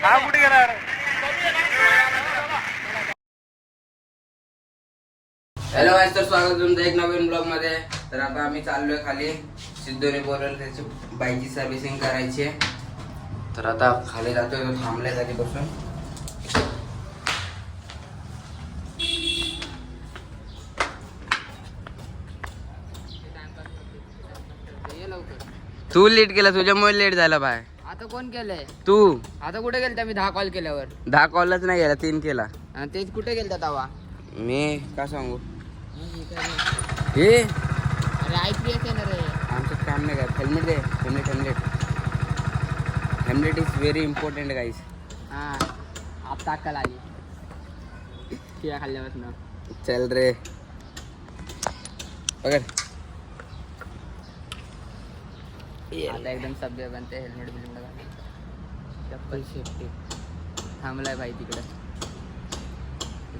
Hello guys, तर स्वागत तुमचं एक नवीन ब्लॉग मध्ये. तर आता आम्ही चाललोय खाली. सिद्धूने बोलवलं त्याची बाईकची सर्व्हिसिंग करायची आहे. तर आता खाली जातोय, तो थांबलाय कधीपासून. तू लेट केला, तुझ्यामुळे लेट झाला बाय. आता कोण केलंय? तू. आता कुठे गेलता मी 10 कॉल केल्यावर? 10 कॉलच नाही गेला, 3 केला. तेच कुठे गेलता तवा? मी का सांगू हे अरे IPS आहे ना रे. आमचं काम नाही काय. हेल्मेट दे. Helmet is very important guys. हा आता अक्कल आली शिया खाल्ल्यापासून. चल रे पकड. आता एकदम सभ्य बनते. हेल्मेट बिल्मेट घाल, चप्पल सेफ्टी. थांबलाय भाई तिकडे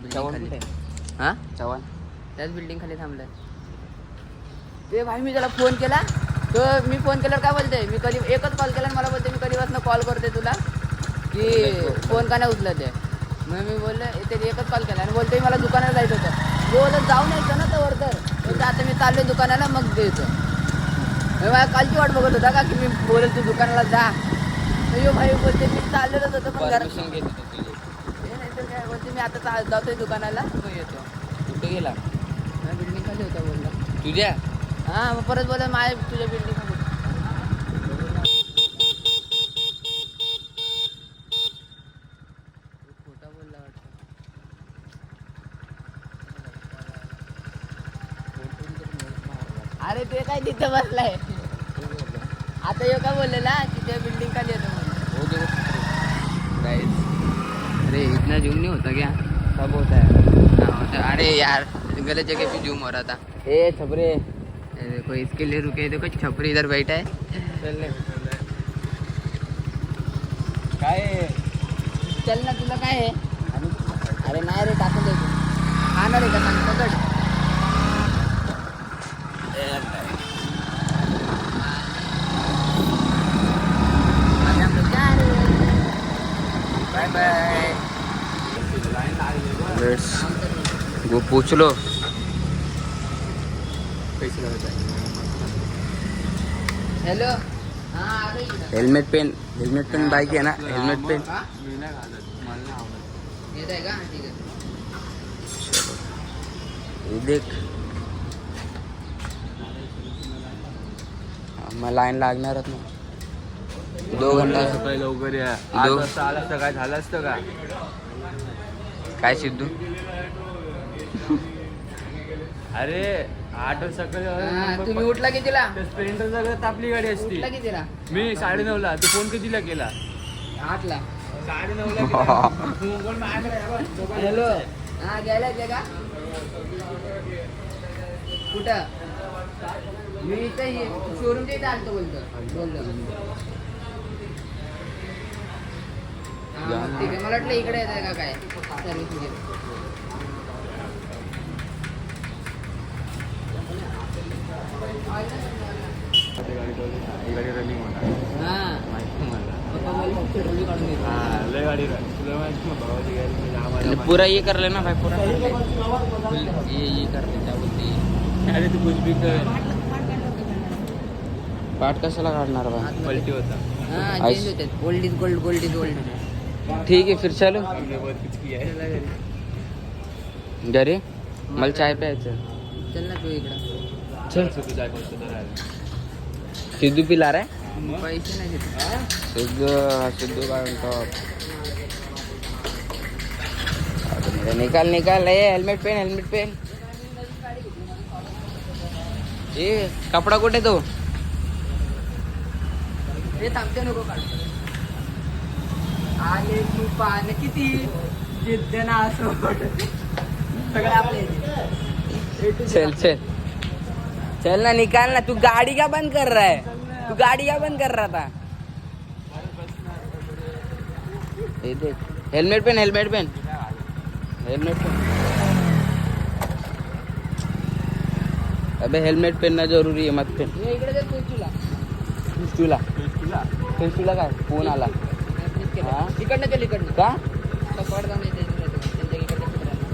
चव्हाण खाली. कुठे? हा चव्हाण त्याच बिल्डिंग खाली थांबलाय. ते भाई मी त्याला फोन केला, तर मी फोन केल्यावर काय बोलते, मी कधी एकच कॉल केला आणि मला बोलते मी कधीपासून कॉल करते तुला की फोन का नाही उचलत आहे. मग मी बोलले त्याने एकच कॉल केला आणि बोलते मला दुकानाला जायचं होतं. बोलत जाऊन यायचं ना तर वरतर. बोलते आता मी चाललोय दुकानाला, मग द्यायचं. मला कालची वाट बघत होता का की मी बोलेल तू दुकानाला जा. यो भाई बोलते मी चाललेलंच होतं पण परमिशन घेत होतो तुझी. ते नाही तर काय बोलते मी आता जातोय दुकानाला, मग येतो. कुठे गेला? बिल्डिंग खाली होता बोलला. तुझ्या हा मग परत बोला माझ्या तुझ्या बिल्डिंग खाली. खोटा बोलला वाटतं. अरे ते काय तिथं बसलाय. आता यो काय बोललेला की त्या बिल्डिंग खाली येतो म्हणून. अरे इतना जूम नहीं होता क्या? सब होता है. अरे यार गलत जगह पे जूम हो रहा था. ए छपरे देखो इसके लिए रुके, देखो छपरी इधर बैठा है. काय चल ना, तुला काय आहे? अरे नाही रे, टाकून द्यायचं. खाणार आहे का सांग, पकड. Bye bye. Let's go. पूछ लो हॅलो. हां हेल्मेट पेन बाईक आहे ना. हेल्मेट पेन येत आहे का? ठीक आहे. देख मग लाईन लागणारच ना. 2 घंटा लवकर या. 8 वाजता आला असतं काय झालं असतं का? काय सिद्धू? अरे 8 वाजता तुम्ही उठला कितीला? स्प्लेंडर सगळं आपली गाडी असती. उठला कितीला? मी 9:30ला. तू फोन कितीला केला? 8ला. 9:30ला. हॅलो. हा घ्यायला येते का? कुठं? मी इथं शोरूमच्या इथं आलतो बोललो. हा मग ठीक आहे. मला वाटलं इकडे येत आहे का काय सर्व्हिस वगैरे. गाडी रनिंग होणार. हां माहिती मला. पप्पा बोलले पेट्रोल बी काढून घेतो. हा लय गाडी तुला माहिती ना भावाची गाडी म्हणजे आम्हाला. पूरा ये कर लेना भाई. पूरा ये कर ले. क्या बोलते? अरे तू कुछ भी कर. पाठ कशाला काढणार बा? पलटी होता. हां चेंज होते. Gold is gold, gold is gold. ठीक है फिर चलो घरी. मला चाय प्यायचं. चल ना तू इकडं. चल. तू जाय पोहोचतो तर आले. सिद्धू पिला रे. पैसे नाही देत. सिद्धू काय म्हणतो? निकाल ए हेल्मेट पेन. ए कपडा कुठे तो? हे थांबते नको काढ. आले तू पान किती जिद्द ना असो सगळे आपले. चल ना, निकाल ना. तू गाड़ी क्या बंद कर रहा है? था. ये देख. Helmet pen. अबे हेल्मेट पहनना जरूरी है, मत पहन. हे इकडे दे तुला. तुला काय फोन आला? केलं हा? इकडनं केलं इकडनं का पड जाऊन येते त्यांच्या इकडच्या कुत्र्यांना.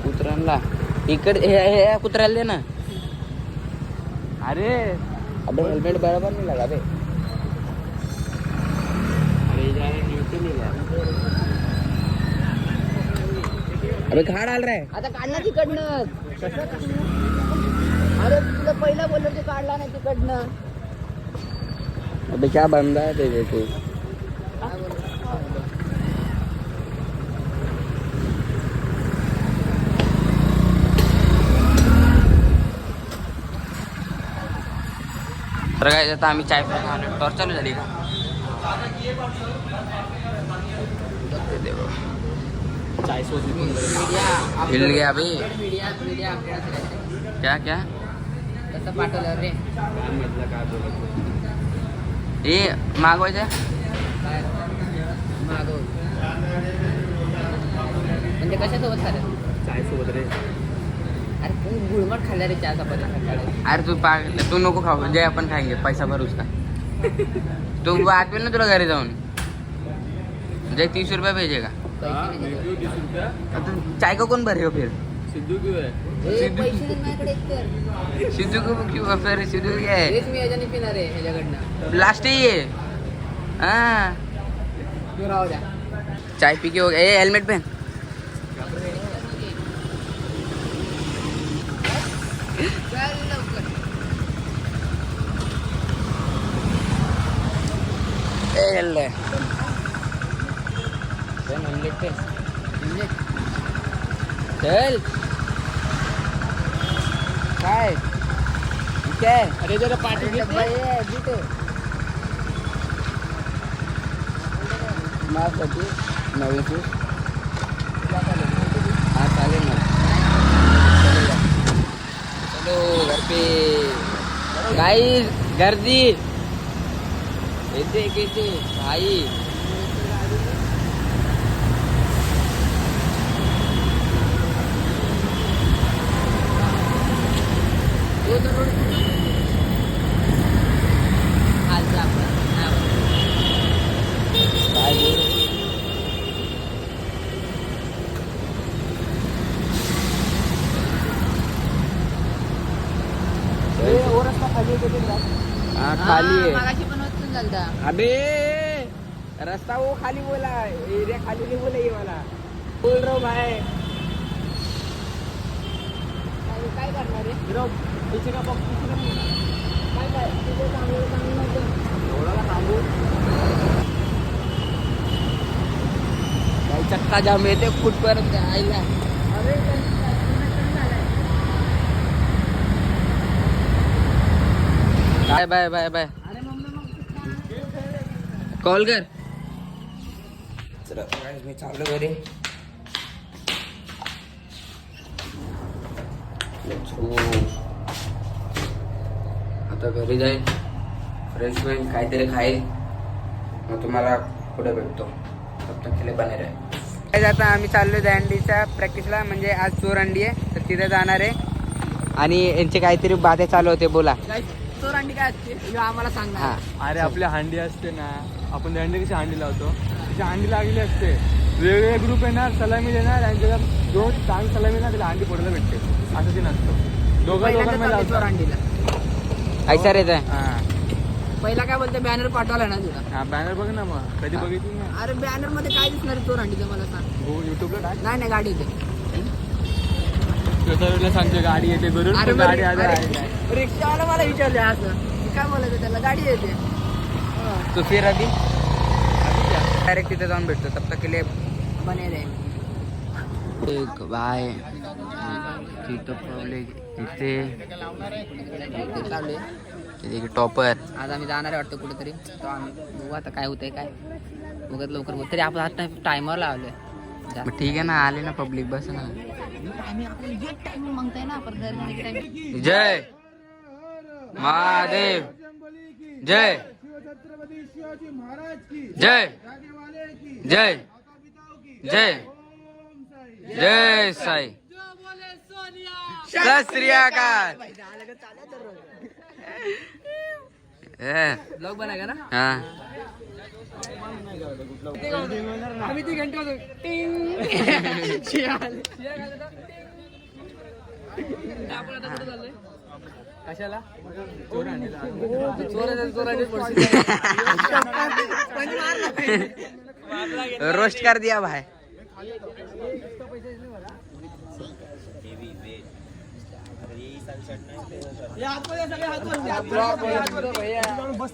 कुत्र्यांना इकडे हे कुत्र्याला दे ना. अरे अबे हेल्मेट बराबर नहीं लगा बे. अरे यार न्यूट्रल लिहिला. अबे कहाँ डाल रहा है. आता काढणार तिकडनं अरे तुला पहिला बोललो ते काढला नाही तिकडनं. अबे क्या बंदा है तेरे तू. तर काय आता आम्ही चाय पिऊन आलो. टॉर्च चालू झाली का. चाय सोबत पण बरं. मीडिया हिल गया अभी. मीडिया मीडिया अपडेट असेल क्या क्या तसं पाठवलं रे. काय म्हटलं काय बोलत. ये मागवायचं. काय मागव म्हणजे कशासोबत खाल्लं. चाय सोबत रे. अरे तू गुळमट खाल्ला रे चहा चपाती. अरे तू नको खाऊ जे आपण खाएंगे पैसा भर उसका. तू आठवेल ना तुला घरी जाऊन. जय 30 रुपया भेजेगा. पैसे नाही रिव्ह्यू 30 रुपया. अब चाय का कौन भरेगा फिर. सिद्धू क्यों है. देत. पैसे नाही माझ्याकडे एकतर. सिद्धू को क्यों फिर सिद्धू क्या है. हेच मी याच्याने पिणार आहे ह्याच्याकडनं. लास्ट ही है. हाँ तू राहू द्या. चाय पी के हो गया. ए हेलमेट पहन. चल लवकर. ए हेल्ले पहन हेलमेट पहन. म्हणजे चल काय काय. अरे जरा पाठी अरे घे. डब्बा आहे, जिथे. माफ करते नवीन तू. हाँ चालेल ना. चलो घर पे गाइस गर्दी येते भाई. तो तर रोड खालचा आपला. हा, काय बोल. हाँ खाली है. मगाशी पण वचून झालता. अबे रास्ता वो खाली बोला एरिया खाली नहीं बोला ये वाला. बोल रहा हूँ भाई. काय करणार रे. पीछे का बॉक्स पीछे का. काय तुझं चांगलं नव्हतं. एवढा का थांबू. भाई चक्का जाम येते कुठपर्यंत आईला. अरे झालाय. Bye bye bye bye. अरे मम्मी मग कॉल कर. चला guys, मी चाललो घरी. Let's go. आता घरी जाईल फ्रेश होईल काहीतरी खाईल मग तुम्हाला पुढे भेटतो. तब तक के लिए बने रहे. आता आम्ही चाललो दंडीच्या प्रॅक्टिसला म्हणजे आज चोरंडी आहे तर तिथे जाणार आहे आणि यांचे काहीतरी बाते चालू होते. बोला. तो रांडी काय असते ह्यो आम्हाला सांगणार. हा अरे आपली हांडी असते ना. आपण दंडी कशी हांडी लावतो तशी हांडी लागली असते. वेगवेगळे ग्रुप येणार सलामी देणार आणि त्याला जो चांगली सलामी ना त्याला हांडी फोडायला भेटते. असं ते नसतं. दोघांमध्ये लावतो. रांडीला ऐसा रहता है. हा पहिला काय बोलते बॅनर पाठवला ना तुला. हा बॅनर बघ ना मग कधी बघितली ना. अरे बॅनर मध्ये काय दिसणार आहे तो रांडीचं मला सांग. हो युट्यूबला टाक. नाही नाही गाडी इथे. त्याच्यावेळेला सांगते गाडी येते घरून अरे पण गाडी आधी आहे काय. रिक्षावाला मला विचारले असं की काय बोलायचं त्याला गाडी येते. तो फिर अभी डायरेक्ट तिथे जाऊन भेटतो. तब तक के लिए बने रे. एक बाय तिथं पब्लिक इथे चालू आहे. इथे टॉपर. आज आम्ही जाणार आहे वाटतं कुठेतरी. तो आम्ही बघू आता काय होतंय काय बघत लवकर होत. तरी आपण आता टायमर लावलोय. मग ठीक आहे ना आले ना पब्लिक बस ना. आम्ही आपल्याला एक टाइमिंग मागताय ना आपण दर टाइमिंग. जय महादेव. जय जय जय जय जय साई. सत श्री अकाल. ब्लॉग बनाएगा ना हा आम्ही ती घंटे होतो आपण आता कुठं चाललोय कशाला रोस्ट कर दिया भाई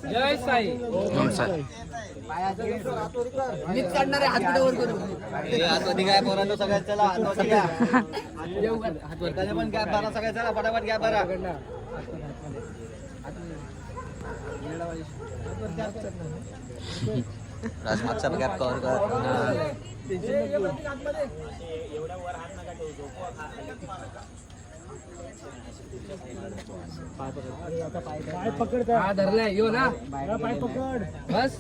जय साई ओम साई मीच काढणार आहे हात वर करू हातवरती काय पोरांनो सगळ्यात चला हातवरती घ्या पण गॅप भरा सगळ्यात चला फटाफट गॅप भरा राजमागचा गॅप कव्हर कर हा धरलाय यो ना पाय पकड बस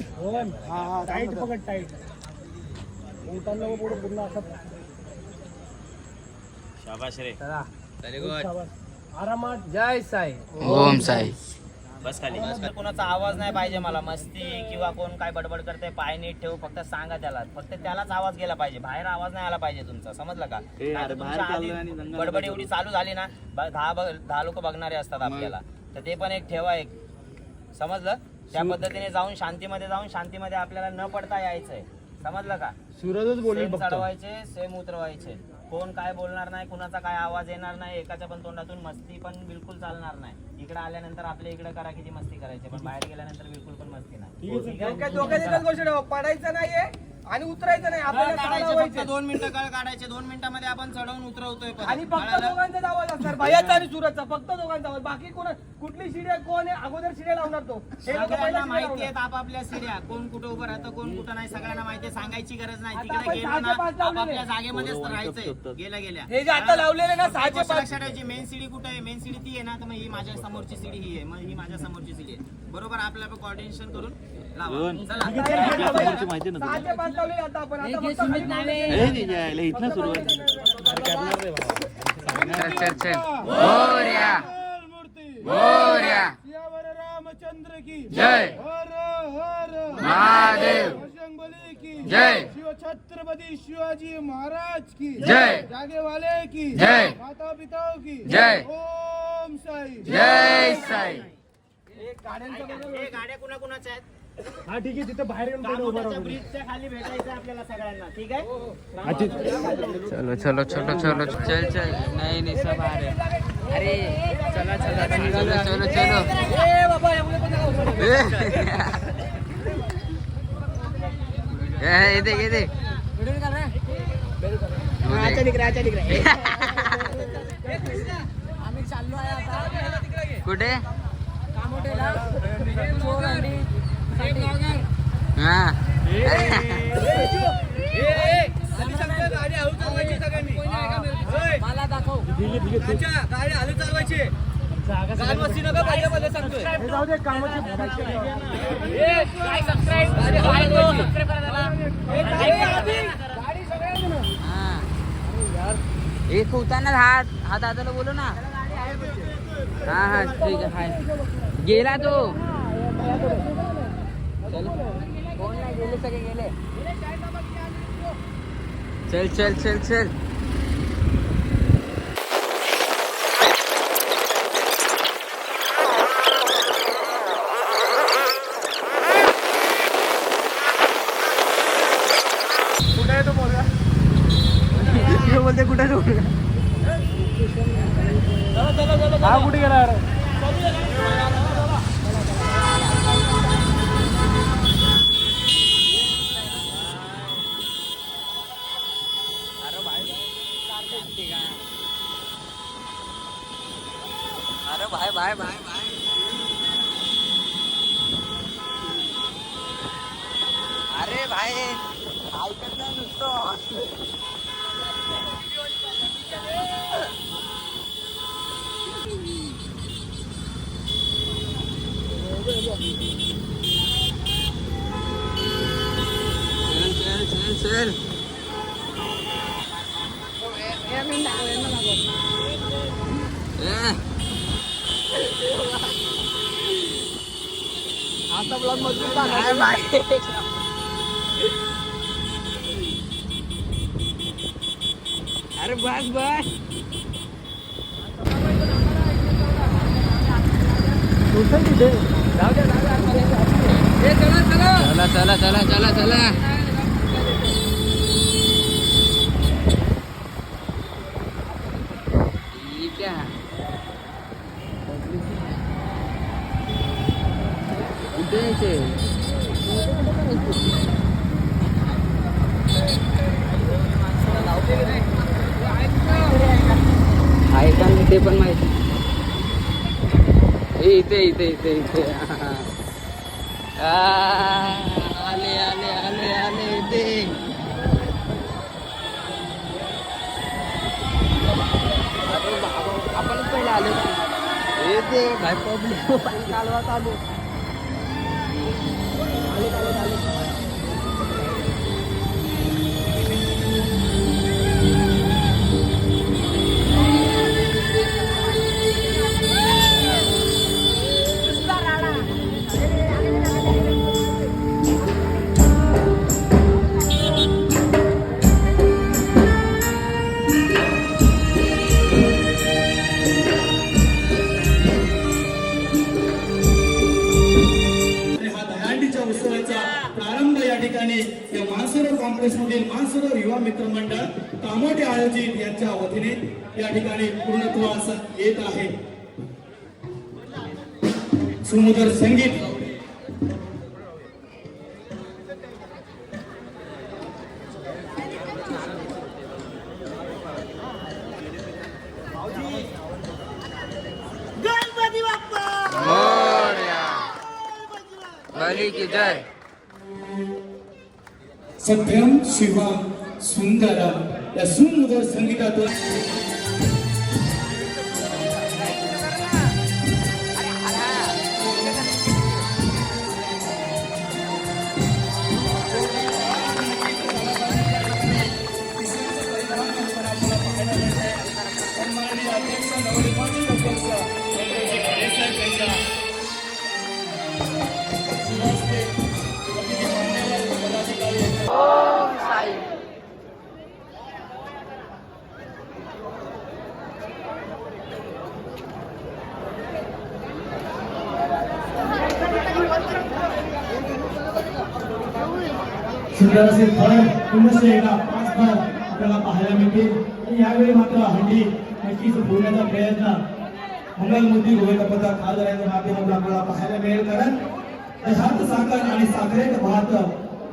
टाईट पकड टाईट शाबाश रे आरामात जय साई ओम साई बस खाली कोणाचा आवाज नाही पाहिजे मला मस्ती किंवा कोण काय बडबड करते पाय नीट ठेवू फक्त सांगा त्याला फक्त त्यालाच आवाज गेला पाहिजे बाहेर आवाज नाही आला पाहिजे तुमचा समजलं का नाहीतर तुमच्या आधी बडबड एवढी चालू झाली ना 10 लोक बघणारे असतात आपल्याला तर ते पण एक ठेवा एक समजलं त्या पद्धतीने जाऊन शांतीमध्ये आपल्याला न पडता यायचंय समजलं का सूरजच बोलले सेम चढवायचे सेम उतरवायचे कोण काय बोलणार नाही कुणाचा काय आवाज येणार नाही एकाच्या पण तोंडातून मस्ती पण बिलकुल चालणार नाही इकडे आल्यानंतर आपल्या इकडे करा किती मस्ती करायची पण बाहेर गेल्यानंतर बिलकुल पण मस्ती नाही पडायचं नाहीये आणि उतरायचं नाही आपल्याला काढायचे फक्त 2 मिनिटं कळ काढायचे 2 मिनिटांमध्ये आपण चढवून उतरवतोय परत. आणि फक्त कळालं? दोघांचाच आवाज असणार भैयाचा आणि सुरतचा फक्त दोघांचा आवाज बाकी कोण कुठली शिड्या कोण आहे अगोदर शिड्या लावणार तो हे लोक सगळ्यांना पहिल्या माहिती आहेत आपापल्या सिड्या कोण कुठं उभं राहतं कोण कुठं नाही सगळ्यांना माहिती आहे सांगायची गरज नाही आता तिकडे आपण गेलो ना 6 ते 5 लावलेले. आपापल्या जागेमध्येच राहायचंय गेल्या हे जे आता लावलेले ना 6 ते 5 लक्षात ठेवायची मेन सिडी कुठे आहे मेन सिडी ती आहे ना तर मग ही माझ्या समोरची सिडी ही आहे मग ही माझ्या समोरची सिडी आहे बरोबर आपल्या कोऑर्डिनेशन करून लावा चला 6 ते 5 लावलेले आता आपण आता फक्त चल चल मोरया मोरया रामचंद्र की जय महादेव बजरंगबली की जय शिव छत्रपति शिवाजी महाराज की जय जागे वाले की जय माता पिताओं की जय ओम साई जय साई हे गाड्या कुणाकुणाच्या आहेत हा ठीक आहे तिथे बाहेर येऊन उभा राहू ब्रिजच्या खाली भेटायचं आपल्याला सगळ्यांना ठीक आहे चलो चलो चलो चलो चल चल नहीं नहीं सब आ रहे अरे चला चला चलो चलो चलो ए बाबा एवढे पण नका उचलू. ये देख ये देख व्हिडिओ काढ रे. आम्ही चाललो आहे आता कुठे कामोठेला चोर आणि हा मला दाखव गाडी हलू चालवायची जाऊ दे कामाची एक उतारणार हात हा दादाला बोलू ना हा हा ठीक आहे हाय गेला तो चल कोण नाही गेले सगळे गेले चल चल चल चल कुठे आहे तो बोलला बोलते कुठे हा कुठे गेला यार अरे भाई भाई भाई भाई अरे भाई ऐकत नाही नुसतं चल चल चल चल असा ब्लॉग मजबूत टाकायचा. अरे बस बस. चला चला चला चला चला. ठीक आहे. आहे का ते पण माहिती. इथे इथे इथे इथे आले आले आले आले इथे. आपणच पहिले आलो. येते काय प्रॉब्लेम चालवा चालू. प्रारंभ या ठिकाणी या मानसरोवर कॉम्प्लेक्स मधील मानसरोवर युवा मित्र मंडळ कामोटे आयोजित यांच्या वतीने या ठिकाणी पूर्णत्वास येत आहे. सुमधुर संगीत बली की जय. सत्यम शिवम सुंदरम या सुमधुर संगीतातून सुंदर असे फळ पुण्यश्री एका 5 फळ आपल्याला पाहायला मिळतील. आणि यावेळी मात्र हंडी नक्कीच फोडण्याचा प्रयत्न मंगलमूर्ती गोविंद पथक खासदारांच्या माध्यमातून आपल्याला पाहायला मिळेल. कारण दशात साखर आणि साखरेत भात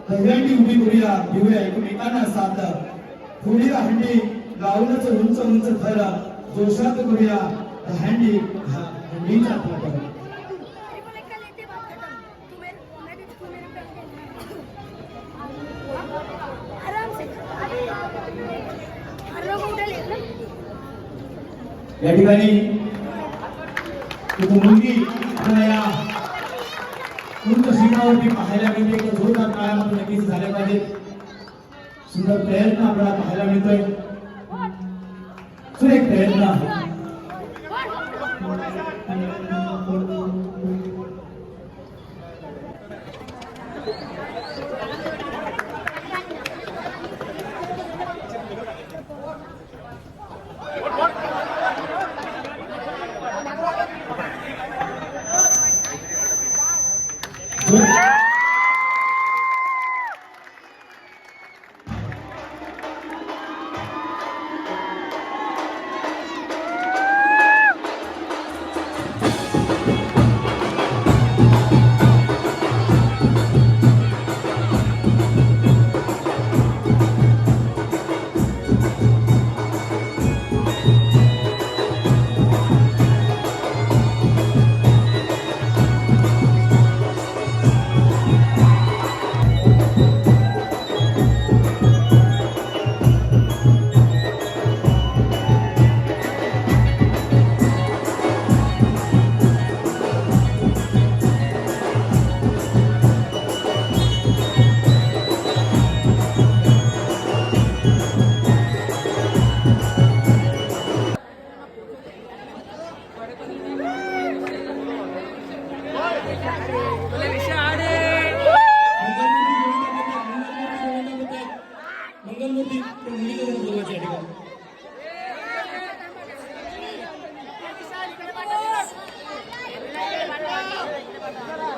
दहीहंडी उभी करूया घेऊया एकमेकांना साथ. फोडूया हंडी गाऊनच उंच उंच थर जोशात करूया हंडी हंडीचा थाट. या ठिकाणी मुलगी आपल्याला या उंच शिखरावरती पाहायला मिळते. जोरदार टाळ्या मात्र नक्कीच झाल्या पाहिजेत. सुंदर प्रयत्न आपल्याला पाहायला मिळतोय. सुरेख प्रयत्न.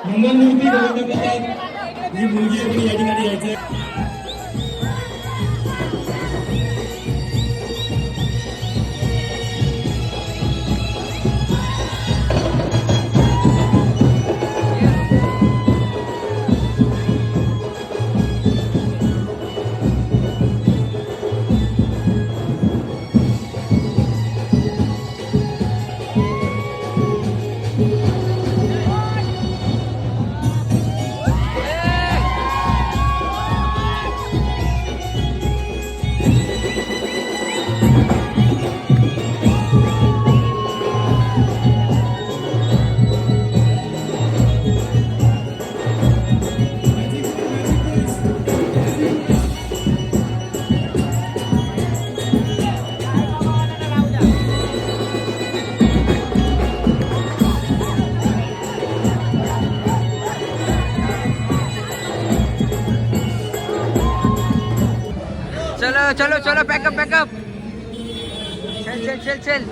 मंगलमूर्ती गोविंद प्रसाद ही मुलगी आहे कोणी या ठिकाणी यायचं. चलो चलो चलो पॅकअप पॅकअप चल चल चल चल.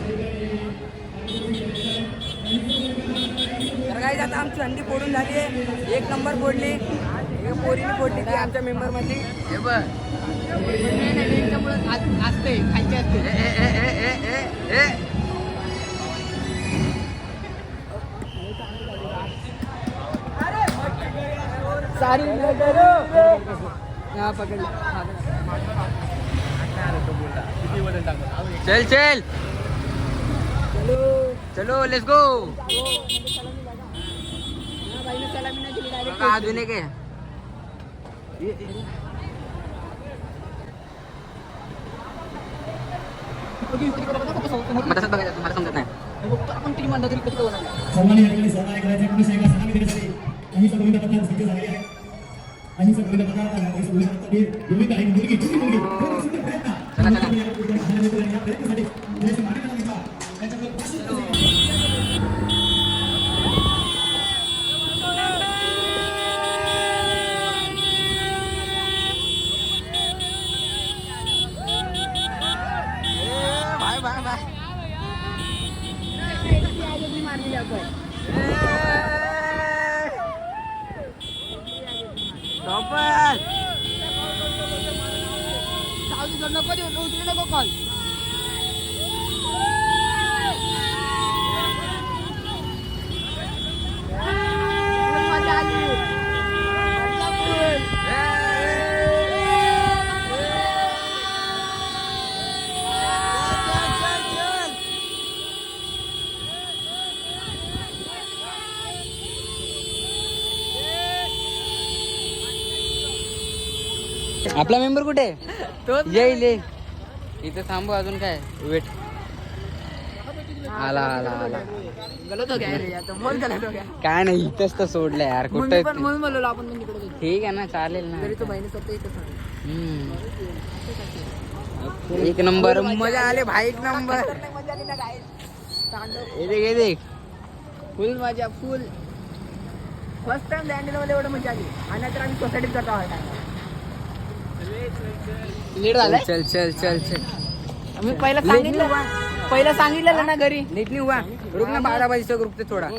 तर काय आता आमची हंडी फोडून झाली आहे. 1 नंबर फोडली. एका पोरीने फोडली ती आमच्या मेंबर मध्ये. हे बघ असते खायचे असते. सारी पकडलं. चल चल चलो लेट्स गो. अजून एक आहे. मग तसंच बघायचं तुम्हाला समजत नाही. सर्वांनी या ठिकाणी सहकार्य करायचे. पुरुष एका सलामी देण्यासाठी अहिंसा गोविंद प्रसाद सज्ज झालेले आहे. अहिंसा गोविंद प्रसाद अहिंसा गोविंद प्रसाद गोविंद आहे मुलगी छोटी मुलगी चला चला. Bye bye bye. नको कॉल. मजा आली. आपला मेंबर कुठे तोच येईल इथे थांबू. अजून काय वेट. आला आला आला. गलत हो गया रे आता. बोल गलत हो गया. काय नाही इथंच तर सोडलं यार. म्हणून कुठं पण म्हणून बोललो आपण पण तिकडे जाऊ. ठीक आहे ना चालेल ना. तरी तो बहिणी स्वतः इथं सांग. एक नंबर मजा आले भाई. 1 नंबर. मजा आली ना काय. हे देख हे देख. फुल मजा फुल. फर्स्ट टाइम दांडीला मला एवढं मजा आली. आणि आता आम्ही सोसायटीत करतो आहोत. लेट झालाय. चल चल चल चल. मी पहिला सांगितलेलं ना घरी. नीट नहीं हुआ. रुक ना 12 बजे से रुकते थोड़ा. मी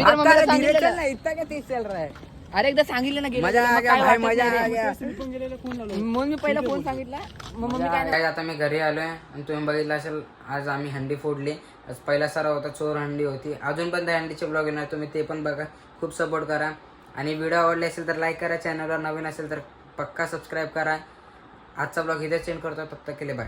तर मम्मीला सांगितलेलं. इतना क्या तेज चल रहा है. अरे एकदा सांगितलं ना गेलं. मजा आ मग गया काय भाई वाटत मजा नाही आ रे. गया. म्हणून मी पहिला फोन सांगितला. मग मम्मी काय काय आता मी घरी आलोय आणि तुम्ही बघितलं असेल आज आम्ही हंडी फोडली. आज पहिला सराव होता. चोर हंडी होती. अजून पण त्या हंडीचे ब्लॉग येणार. तुम्ही ते पण बघा. खूप सपोर्ट करा आणि व्हिडिओ आवडले असेल तर लाईक करा. चॅनलवर नवीन असेल तर पक्का सबस्क्राईब करा. आजचा ब्लॉग इथेच सेंड करतो. तब तक के लिए बाय.